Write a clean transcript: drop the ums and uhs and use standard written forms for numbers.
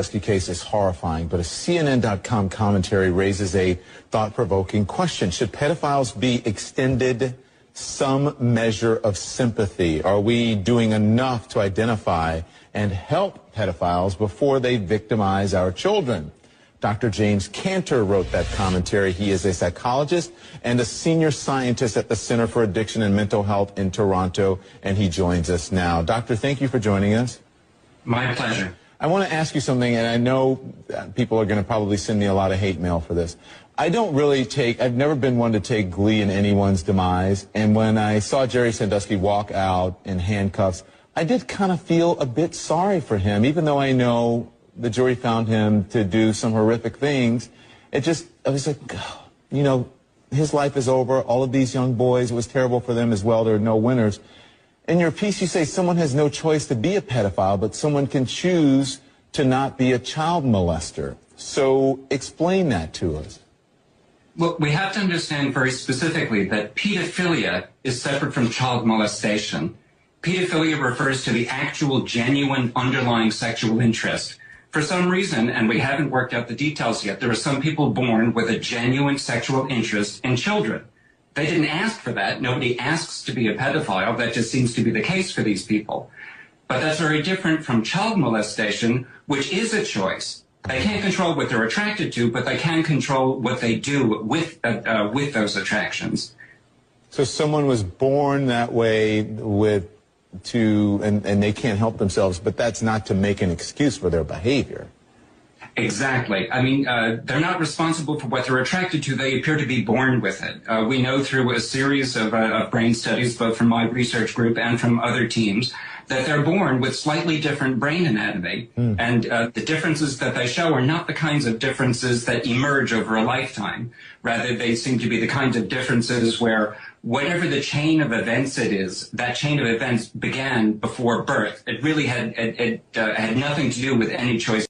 Rescue case is horrifying, but a CNN.com commentary raises a thought-provoking question. Should pedophiles be extended some measure of sympathy? Are we doing enough to identify and help pedophiles before they victimize our children? Dr. James Cantor wrote that commentary. He is a psychologist and a senior scientist at the Center for Addiction and Mental Health in Toronto, and he joins us now. Doctor, thank you for joining us. My pleasure. I want to ask you something, and I know people are going to probably send me a lot of hate mail for this. I've never been one to take glee in anyone's demise, and when I saw Jerry Sandusky walk out in handcuffs, I did kind of feel a bit sorry for him, even though I know the jury found him to do some horrific things. I was like, you know, his life is over. All of these young boys, it was terrible for them as well. There are no winners. In your piece, you say someone has no choice to be a pedophile, but someone can choose to not be a child molester. So explain that to us. Well, we have to understand very specifically that pedophilia is separate from child molestation. Pedophilia refers to the actual, genuine, underlying sexual interest. For some reason, and we haven't worked out the details yet, there are some people born with a genuine sexual interest in children. They didn't ask for that. Nobody asks to be a pedophile. That just seems to be the case for these people. But that's very different from child molestation, which is a choice. They can't control what they're attracted to, but they can control what they do with those attractions. So someone was born that way and they can't help themselves, but that's not to make an excuse for their behavior. Exactly. I mean, they're not responsible for what they're attracted to. They appear to be born with it. We know through a series of brain studies, both from my research group and from other teams, that they're born with slightly different brain anatomy. And the differences that they show are not the kinds of differences that emerge over a lifetime. Rather, they seem to be the kinds of differences where whatever the chain of events it is, that chain of events began before birth. It really had nothing to do with any choice.